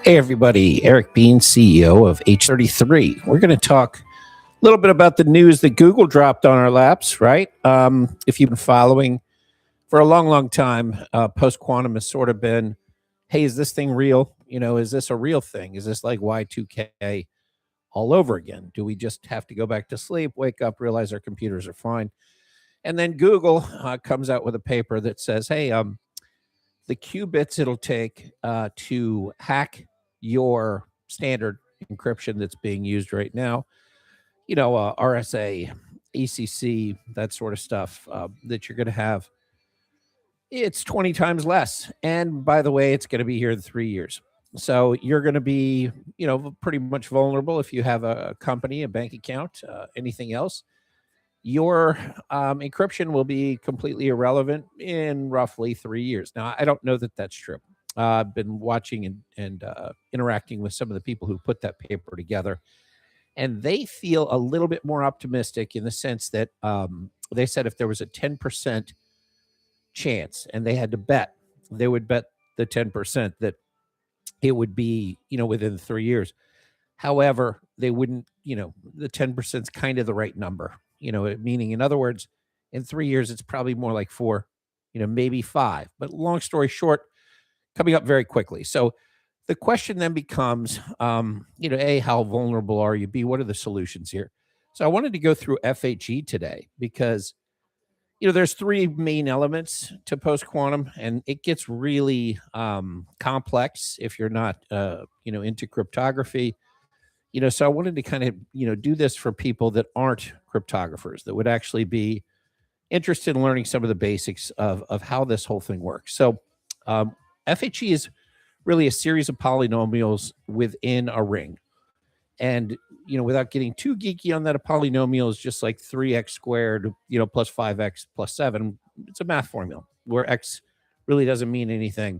Hey everybody, Eric Bean, CEO of H33. We're going to talk a little bit about the news that Google dropped on our laps, right? If you've been following for a long time, post-quantum has sort of been, hey, is this thing real? You know, is this a real thing? Is this like Y2K all over again? Do we just have to go back to sleep, wake up, realize our computers are fine? And then Google comes out with a paper that says, hey, the qubits it'll take to hack your standard encryption that's being used right now, you know, RSA, ECC, that sort of stuff that you're going to have, it's 20 times less. And by the way, it's going to be here in 3 years. So you're going to be, you know, pretty much vulnerable if you have a company, a bank account, anything else. Your encryption will be completely irrelevant in roughly 3 years. Now, I don't know that that's true. I've been watching and interacting with some of the people who put that paper together, and they feel a little bit more optimistic in the sense that they said if there was a 10% chance and they had to bet, they would bet the 10% that it would be, you know, within 3 years. However, they wouldn't, you know, the 10% is kind of the right number, you know, meaning, in other words, in 3 years, it's probably more like 4, you know, maybe 5. But long story short, coming up very quickly. So the question then becomes, you know, A, how vulnerable are you? B, what are the solutions here? So I wanted to go through FHE today because, you know, there's 3 main elements to post-quantum, and it gets really complex if you're not, you know, into cryptography. You know, so I wanted to kind of, you know, do this for people that aren't cryptographers, that would actually be interested in learning some of the basics of how this whole thing works. So FHE is really a series of polynomials within a ring. And, you know, without getting too geeky on that, a polynomial is just like 3x squared, you know, plus 5x plus 7. It's a math formula where x really doesn't mean anything.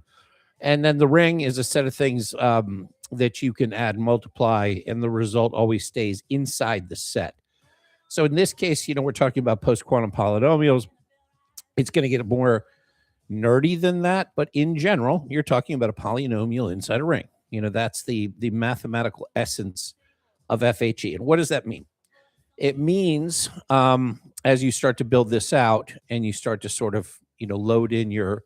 And then the ring is a set of things that you can add, multiply, and the result always stays inside the set. So in this case, you know, we're talking about post-quantum polynomials. It's going to get more nerdy than that, but in general, you're talking about a polynomial inside a ring. You know, that's the mathematical essence of FHE. And what does that mean? It means as you start to build this out and you start to sort of, you know, load in your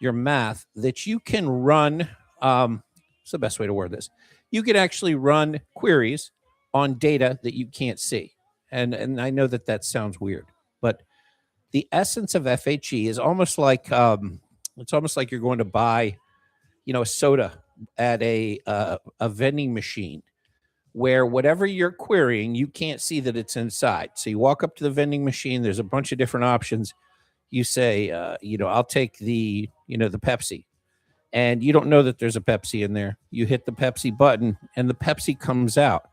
math, that you can run, what's the best way to word this? You can actually run queries on data that you can't see. And I know that sounds weird, but the essence of FHE is almost like, it's almost like you're going to buy, you know, a soda at a vending machine where whatever you're querying, you can't see that it's inside. So you walk up to the vending machine, there's a bunch of different options. You say, you know, I'll take the, you know, the Pepsi, and you don't know that there's a Pepsi in there. You hit the Pepsi button and the Pepsi comes out.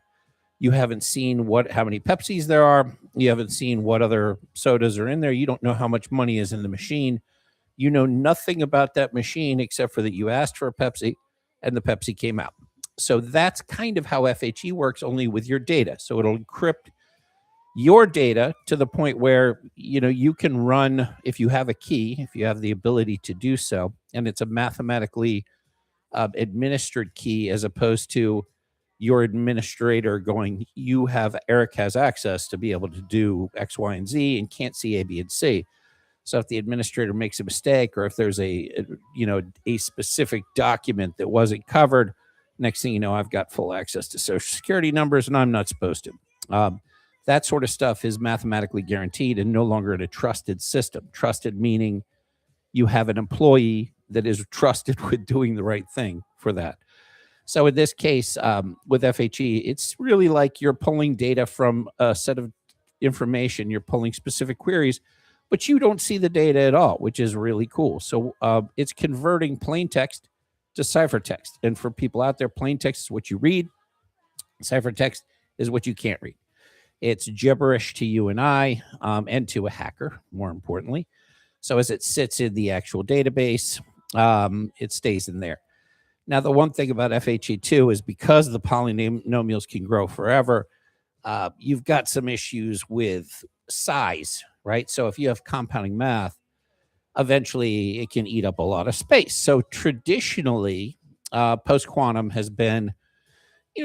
You haven't seen how many Pepsis there are. You haven't seen what other sodas are in there. You don't know how much money is in the machine. You know nothing about that machine except for that you asked for a Pepsi and the Pepsi came out. So that's kind of how FHE works, only with your data. So it'll encrypt your data to the point where, you know, you can run, if you have a key, if you have the ability to do so, and it's a mathematically administered key as opposed to your administrator going, Eric has access to be able to do X, Y, and Z and can't see A, B, and C. So if the administrator makes a mistake, or if there's a specific document that wasn't covered, next thing you know, I've got full access to Social Security numbers and I'm not supposed to. That sort of stuff is mathematically guaranteed and no longer in a trusted system. Trusted meaning you have an employee that is trusted with doing the right thing for that. So in this case, with FHE, it's really like you're pulling data from a set of information. You're pulling specific queries, but you don't see the data at all, which is really cool. So it's converting plain text to ciphertext. And for people out there, plain text is what you read. Ciphertext is what you can't read. It's gibberish to you and I, and to a hacker, more importantly. So as it sits in the actual database, it stays in there. Now, the one thing about FHE2 is because the polynomials can grow forever, you've got some issues with size, right? So if you have compounding math, eventually it can eat up a lot of space. So traditionally, post-quantum has been,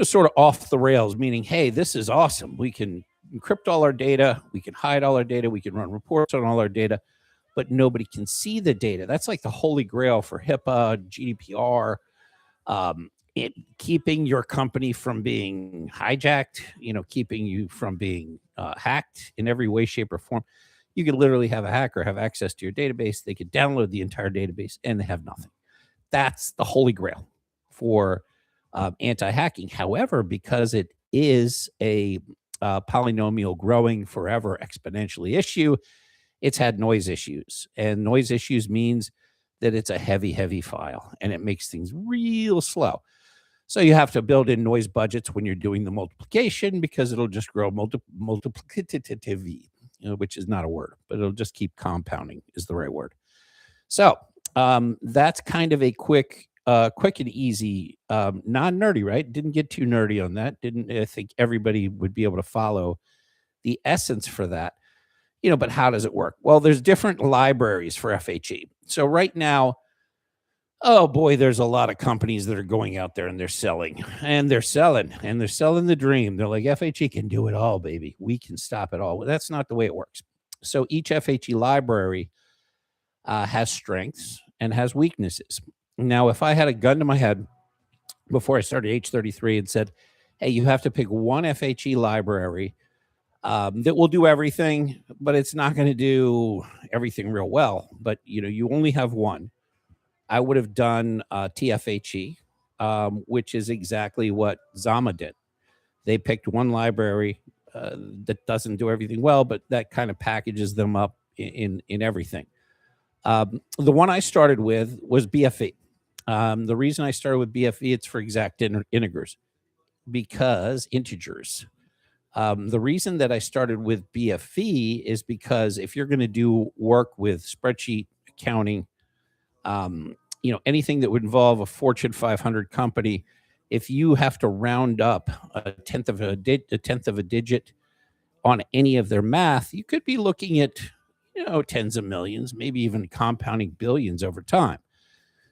sort of off the rails, meaning, hey, this is awesome. We can encrypt all our data. We can hide all our data. We can run reports on all our data, but nobody can see the data. That's like the holy grail for HIPAA, GDPR, keeping your company from being hijacked, keeping you from being hacked in every way, shape, or form. You could literally have a hacker have access to your database. They could download the entire database and they have nothing. That's the holy grail for anti-hacking. However, because it is a polynomial growing forever exponentially issue, it's had noise issues. And noise issues means that it's a heavy, heavy file and it makes things real slow. So you have to build in noise budgets when you're doing the multiplication because it'll just grow multiplicatively, which is not a word, but it'll just keep compounding is the right word. So that's kind of a quick and easy, non-nerdy, right? Didn't get too nerdy on that. I think everybody would be able to follow the essence for that. But how does it work? Well, there's different libraries for FHE. So right now, oh boy, there's a lot of companies that are going out there and they're selling the dream. They're like, FHE can do it all, baby. We can stop it all. Well, that's not the way it works. So each FHE library has strengths and has weaknesses. Now, if I had a gun to my head before I started H33 and said, hey, you have to pick one FHE library that will do everything, but it's not going to do everything real well. But, you only have one. I would have done TFHE, which is exactly what Zama did. They picked one library that doesn't do everything well, but that kind of packages them up in everything. The one I started with was BFE. The reason I started with BFE, it's for exact integers. The reason that I started with BFE is because if you're going to do work with spreadsheet accounting, anything that would involve a Fortune 500 company, if you have to round up a tenth of a digit on any of their math, you could be looking at, tens of millions, maybe even compounding billions over time.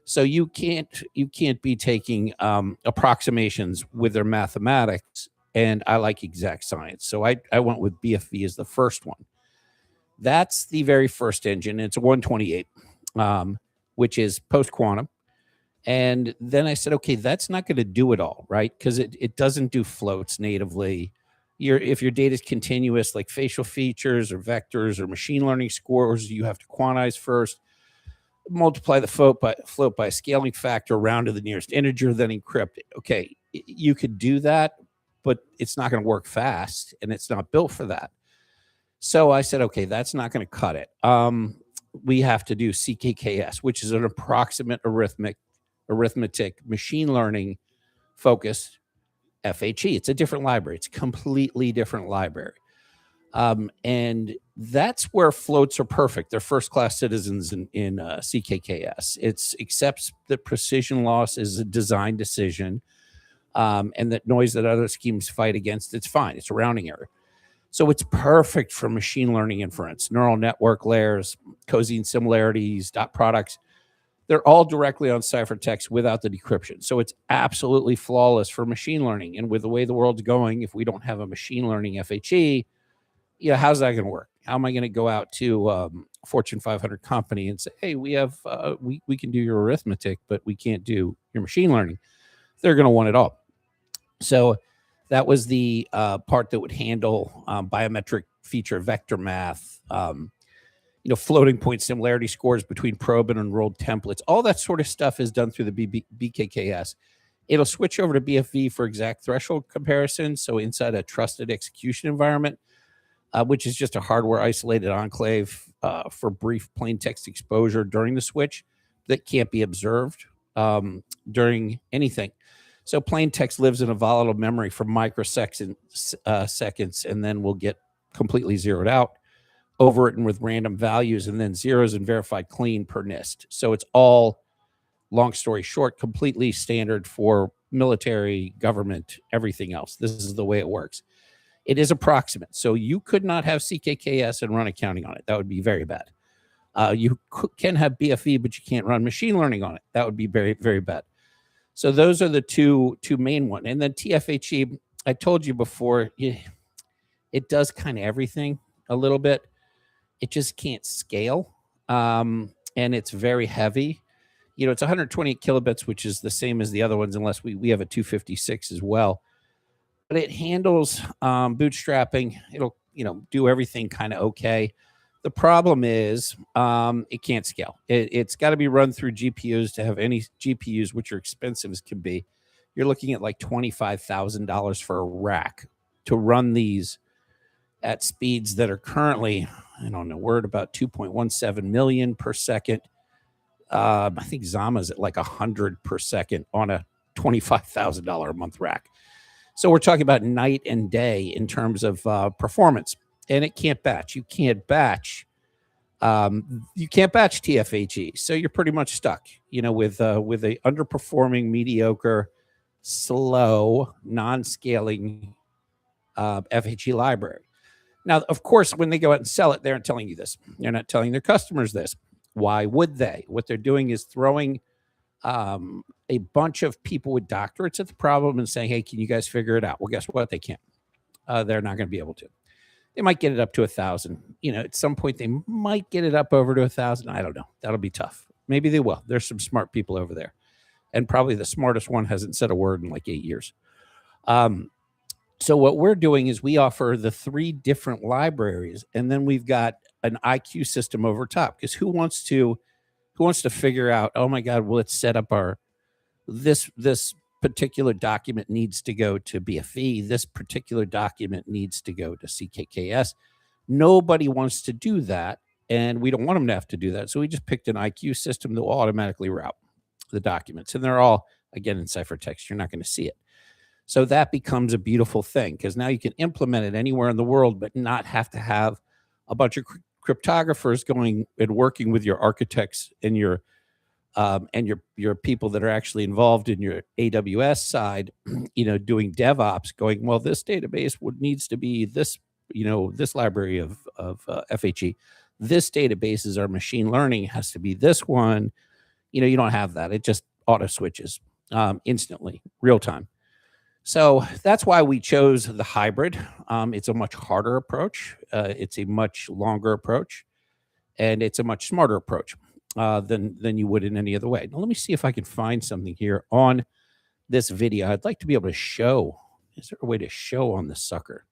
So you can't be taking approximations with their mathematics. And I like exact science. So I went with BFE as the first one. That's the very first engine. It's a 128. Which is post-quantum. And then I said, okay, that's not going to do it all, right? Because it doesn't do floats natively. If your data is continuous, like facial features or vectors or machine learning scores, you have to quantize first, multiply the float by a scaling factor, round to the nearest integer, then encrypt it. Okay, you could do that, but it's not going to work fast, and it's not built for that. So I said, okay, that's not going to cut it. We have to do CKKS, which is an approximate arithmetic machine learning focused FHE. It's a different library. It's a completely different library. And that's where floats are perfect. They're first-class citizens in CKKS. It accepts that precision loss is a design decision, and that noise that other schemes fight against, it's fine. It's a rounding error. So it's perfect for machine learning inference, neural network layers, cosine similarities, dot products. They're all directly on ciphertext without the decryption. So it's absolutely flawless for machine learning. And with the way the world's going, if we don't have a machine learning FHE, how's that going to work? How am I going to go out to Fortune 500 company and say, hey, we have we can do your arithmetic, but we can't do your machine learning? They're going to want it all. So that was the part that would handle biometric feature vector math, floating point similarity scores between probe and enrolled templates. All that sort of stuff is done through the BKKS. It'll switch over to BFE for exact threshold comparison. So inside a trusted execution environment, which is just a hardware isolated enclave for brief plain text exposure during the switch that can't be observed during anything. So plain text lives in a volatile memory for microseconds, seconds, and then will get completely zeroed out, overwritten with random values, and then zeros and verified clean per NIST. So it's all, long story short, completely standard for military, government, everything else. This is the way it works. It is approximate. So you could not have CKKS and run accounting on it. That would be very bad. You can have BFE, but you can't run machine learning on it. That would be very, very bad. So those are the two main ones. And then TFHE, I told you before, it does kind of everything a little bit. It just can't scale, and it's very heavy. It's 128 kilobits, which is the same as the other ones, unless we have a 256 as well. But it handles bootstrapping. It'll do everything kind of okay. The problem is it can't scale. It's got to be run through GPUs to have any GPUs, which are expensive as can be. You're looking at like $25,000 for a rack to run these at speeds that are currently, I don't know, we're at about 2.17 million per second. I think Zama's at like 100 per second on a $25,000 a month rack. So we're talking about night and day in terms of performance, and it can't batch. You can't batch TFHE. So you're pretty much stuck, with a underperforming, mediocre, slow, non-scaling FHE library. Now, of course, when they go out and sell it, they aren't telling you this. They're not telling their customers this. Why would they? What they're doing is throwing a bunch of people with doctorates at the problem and saying, hey, can you guys figure it out? Well, guess what? They can't. They're not going to be able to. They might get it up to 1,000. At some point, they might get it up over to 1,000. I don't know. That'll be tough. Maybe they will. There's some smart people over there. And probably the smartest one hasn't said a word in like 8 years. So what we're doing is we offer the 3 different libraries, and then we've got an IQ system over top. Because who wants to figure out, oh my God, well, let's set up this particular document needs to go to BFE. This particular document needs to go to CKKS. Nobody wants to do that, and we don't want them to have to do that. So we just picked an IQ system that will automatically route the documents, and they're all, again, in ciphertext. You're not going to see it. So that becomes a beautiful thing because now you can implement it anywhere in the world, but not have to have a bunch of cryptographers going and working with your architects and your people that are actually involved in your AWS side, doing DevOps, going, well, this database needs to be this, this library of FHE. This database is our machine learning, has to be this one. You don't have that. It just auto switches instantly, real time. So that's why we chose the hybrid. It's a much harder approach. It's a much longer approach, and it's a much smarter approach than you would in any other way. Now, let me see if I can find something here on this video. I'd like to be able to show. Is there a way to show on the sucker?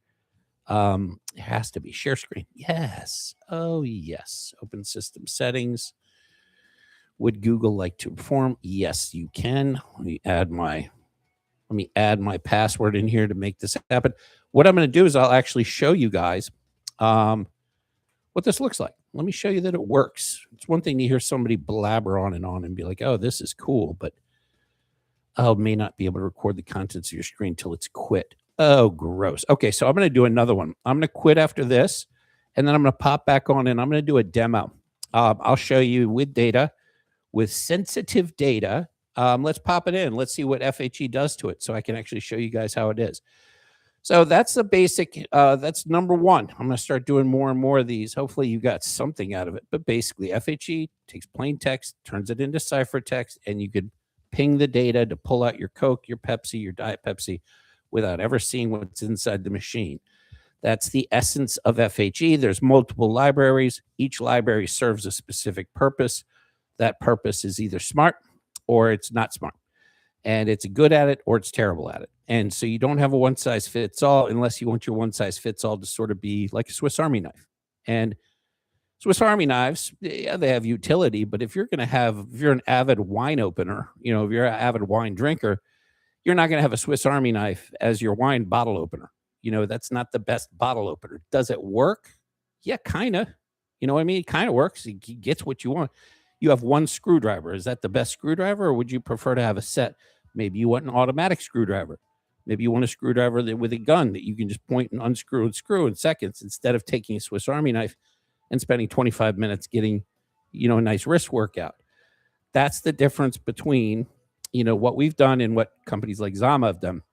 It has to be share screen. Yes. Oh, yes. Open system settings. Would Google like to perform? Yes, you can. Let me add my password in here to make this happen. What I'm going to do is I'll actually show you guys what this looks like. Let me show you that it works. It's one thing to hear somebody blabber on and be like, oh, this is cool, but I may not be able to record the contents of your screen till it's quit. Oh, gross. Okay, so I'm going to do another one. I'm going to quit after this, and then I'm going to pop back on, and I'm going to do a demo. I'll show you with data, with sensitive data. Let's pop it in. Let's see what FHE does to it so I can actually show you guys how it is. So that's the basic, that's number one. I'm going to start doing more and more of these. Hopefully you got something out of it. But basically FHE takes plain text, turns it into ciphertext, and you could ping the data to pull out your Coke, your Pepsi, your Diet Pepsi without ever seeing what's inside the machine. That's the essence of FHE. There's multiple libraries. Each library serves a specific purpose. That purpose is either smart or it's not smart. And it's good at it or it's terrible at it. And so you don't have a one-size-fits-all unless you want your one-size-fits-all to sort of be like a Swiss Army knife. And Swiss Army knives, yeah, they have utility, but if you're an avid wine opener, if you're an avid wine drinker, you're not going to have a Swiss Army knife as your wine bottle opener. That's not the best bottle opener. Does it work? Yeah, kind of. You know what I mean? It kind of works. It gets what you want. You have one screwdriver. Is that the best screwdriver, or would you prefer to have a set? Maybe you want an automatic screwdriver. Maybe you want a screwdriver with a gun that you can just point and unscrew and screw in seconds instead of taking a Swiss Army knife and spending 25 minutes getting, a nice wrist workout. That's the difference between, what we've done and what companies like Zama have done.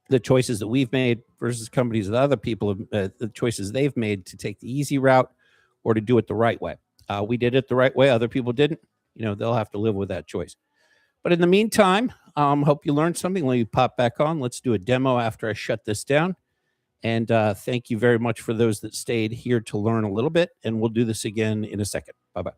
The choices that we've made versus companies that other people have, the choices they've made to take the easy route or to do it the right way. We did it the right way. Other people didn't. They'll have to live with that choice. But in the meantime, Hope you learned something. Let me pop back on. Let's do a demo after I shut this down. And thank you very much for those that stayed here to learn a little bit. And we'll do this again in a second. Bye-bye.